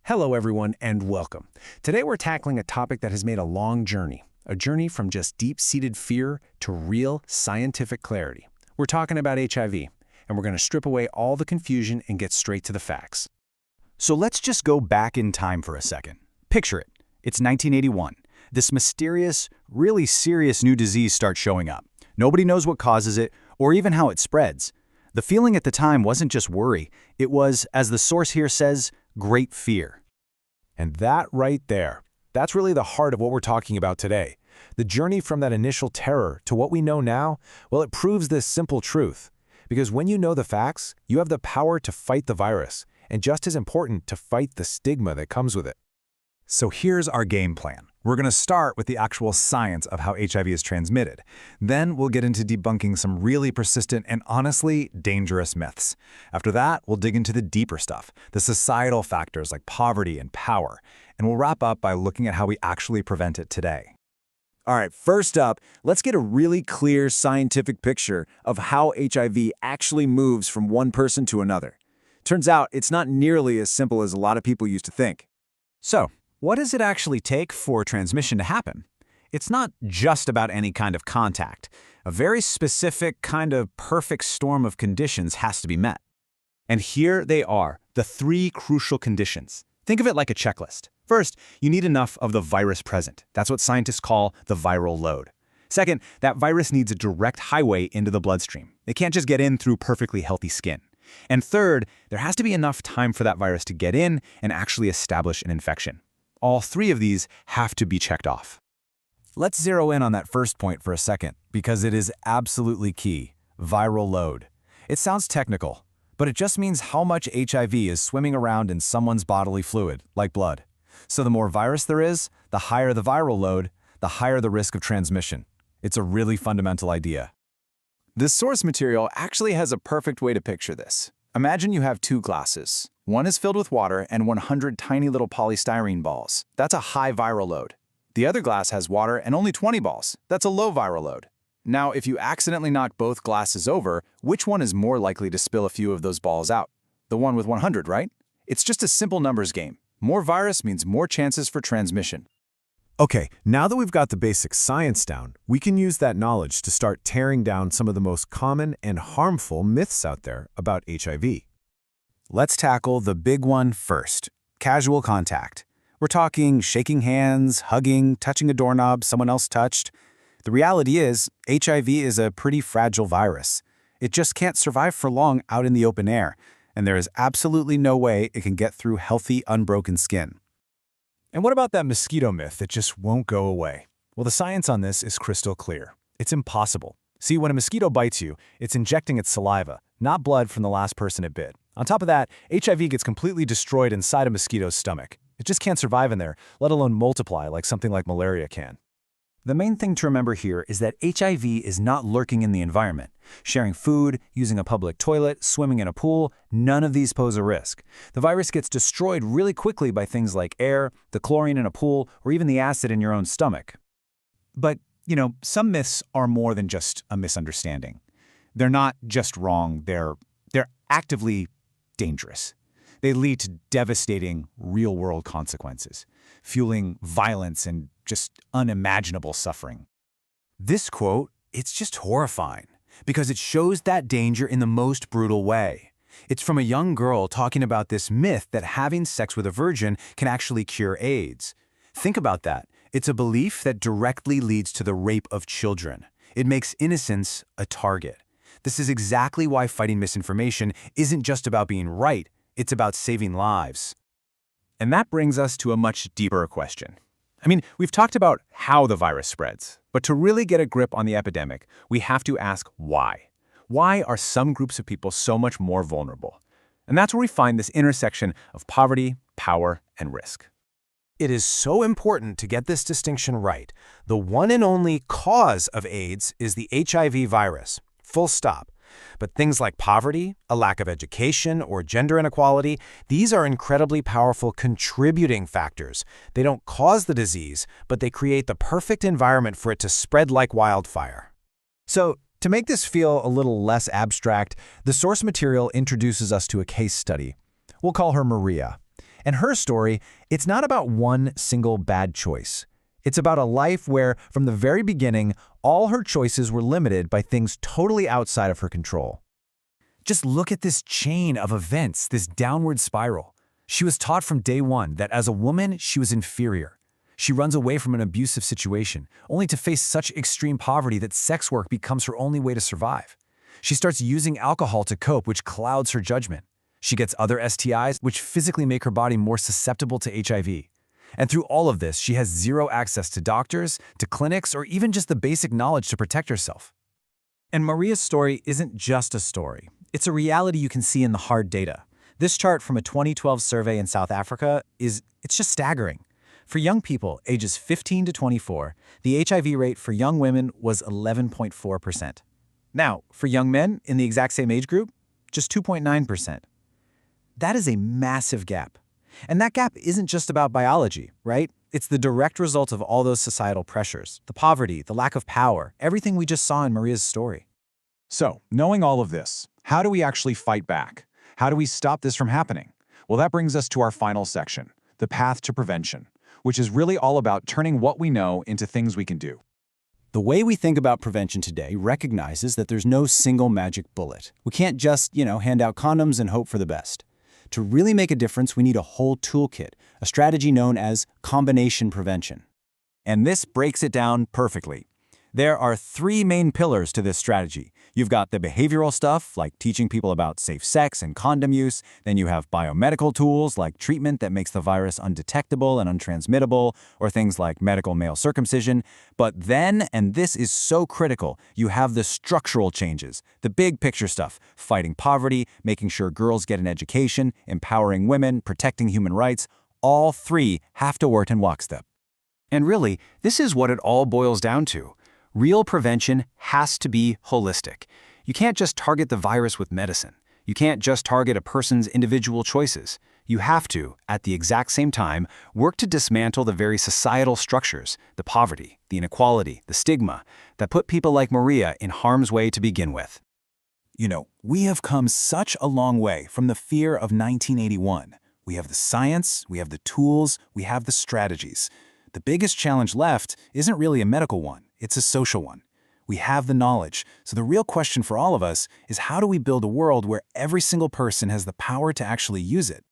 Hello, everyone, and welcome. Today we're tackling a topic that has made a long journey, a journey from just deep-seated fear to real scientific clarity. We're talking about HIV, and we're going to strip away all the confusion and get straight to the facts. So let's just go back in time for a second. Picture it. It's 1981. This mysterious, really serious new disease starts showing up. Nobody knows what causes it, or even how it spreads. The feeling at the time wasn't just worry. It was, as the source here says, great fear. And that right there, that's really the heart of what we're talking about today. The journey from that initial terror to what we know now, well, it proves this simple truth. Because when you know the facts, you have the power to fight the virus, and just as important, to fight the stigma that comes with it. So here's our game plan. We're going to start with the actual science of how HIV is transmitted. Then we'll get into debunking some really persistent and honestly dangerous myths. After that, we'll dig into the deeper stuff, the societal factors like poverty and power. And we'll wrap up by looking at how we actually prevent it today. All right, first up, let's get a really clear scientific picture of how HIV actually moves from one person to another. Turns out it's not nearly as simple as a lot of people used to think. So, what does it actually take for transmission to happen? It's not just about any kind of contact. A very specific kind of perfect storm of conditions has to be met. And here they are, the three crucial conditions. Think of it like a checklist. First, you need enough of the virus present. That's what scientists call the viral load. Second, that virus needs a direct highway into the bloodstream. It can't just get in through perfectly healthy skin. And third, there has to be enough time for that virus to get in and actually establish an infection. All three of these have to be checked off. Let's zero in on that first point for a second, because it is absolutely key: viral load. It sounds technical, but it just means how much HIV is swimming around in someone's bodily fluid, like blood. So the more virus there is, the higher the viral load, the higher the risk of transmission. It's a really fundamental idea. The source material actually has a perfect way to picture this. Imagine you have two glasses. One is filled with water and 100 tiny little polystyrene balls. That's a high viral load. The other glass has water and only 20 balls. That's a low viral load. Now, if you accidentally knock both glasses over, which one is more likely to spill a few of those balls out? The one with 100, right? It's just a simple numbers game. More virus means more chances for transmission. Okay, now that we've got the basic science down, we can use that knowledge to start tearing down some of the most common and harmful myths out there about HIV. Let's tackle the big one first: casual contact. We're talking shaking hands, hugging, touching a doorknob someone else touched. The reality is, HIV is a pretty fragile virus. It just can't survive for long out in the open air, and there is absolutely no way it can get through healthy, unbroken skin. And what about that mosquito myth that just won't go away? Well, the science on this is crystal clear. It's impossible. See, when a mosquito bites you, it's injecting its saliva, not blood from the last person it bit. On top of that, HIV gets completely destroyed inside a mosquito's stomach. It just can't survive in there, let alone multiply like something like malaria can. The main thing to remember here is that HIV is not lurking in the environment. Sharing food, using a public toilet, swimming in a pool, none of these pose a risk. The virus gets destroyed really quickly by things like air, the chlorine in a pool, or even the acid in your own stomach. But, some myths are more than just a misunderstanding. They're not just wrong, they're actively dangerous. They lead to devastating real-world consequences, fueling violence and just unimaginable suffering. This quote, it's just horrifying, because it shows that danger in the most brutal way. It's from a young girl talking about this myth that having sex with a virgin can actually cure AIDS. Think about that. It's a belief that directly leads to the rape of children. It makes innocence a target. This is exactly why fighting misinformation isn't just about being right, it's about saving lives. And that brings us to a much deeper question. We've talked about how the virus spreads, but to really get a grip on the epidemic, we have to ask why. Why are some groups of people so much more vulnerable? And that's where we find this intersection of poverty, power, and risk. It is so important to get this distinction right. The one and only cause of AIDS is the HIV virus. Full stop. But things like poverty, a lack of education, or gender inequality, these are incredibly powerful contributing factors. They don't cause the disease, but they create the perfect environment for it to spread like wildfire. So, to make this feel a little less abstract, the source material introduces us to a case study. We'll call her Maria. And her story, it's not about one single bad choice. It's about a life where, from the very beginning, all her choices were limited by things totally outside of her control. Just look at this chain of events, this downward spiral. She was taught from day one that as a woman, she was inferior. She runs away from an abusive situation, only to face such extreme poverty that sex work becomes her only way to survive. She starts using alcohol to cope, which clouds her judgment. She gets other STIs, which physically make her body more susceptible to HIV. And through all of this, she has zero access to doctors, to clinics, or even just the basic knowledge to protect herself. And Maria's story isn't just a story. It's a reality you can see in the hard data. This chart from a 2012 survey in South Africa it's just staggering. For young people ages 15 to 24, the HIV rate for young women was 11.4%. Now, for young men in the exact same age group, just 2.9%. That is a massive gap. And that gap isn't just about biology, right? It's the direct result of all those societal pressures, the poverty, the lack of power, everything we just saw in Maria's story. So, knowing all of this, how do we actually fight back? How do we stop this from happening? Well, that brings us to our final section, the path to prevention, which is really all about turning what we know into things we can do. The way we think about prevention today recognizes that there's no single magic bullet. We can't just, hand out condoms and hope for the best. To really make a difference, we need a whole toolkit, a strategy known as combination prevention. And this breaks it down perfectly. There are three main pillars to this strategy. You've got the behavioral stuff, like teaching people about safe sex and condom use. Then you have biomedical tools, like treatment that makes the virus undetectable and untransmittable, or things like medical male circumcision. But then, and this is so critical, you have the structural changes, the big picture stuff, fighting poverty, making sure girls get an education, empowering women, protecting human rights. All three have to work in lockstep. And really, this is what it all boils down to. Real prevention has to be holistic. You can't just target the virus with medicine. You can't just target a person's individual choices. You have to, at the exact same time, work to dismantle the very societal structures, the poverty, the inequality, the stigma, that put people like Maria in harm's way to begin with. We have come such a long way from the fear of 1981. We have the science, we have the tools, we have the strategies. The biggest challenge left isn't really a medical one, it's a social one. We have the knowledge, so the real question for all of us is how do we build a world where every single person has the power to actually use it?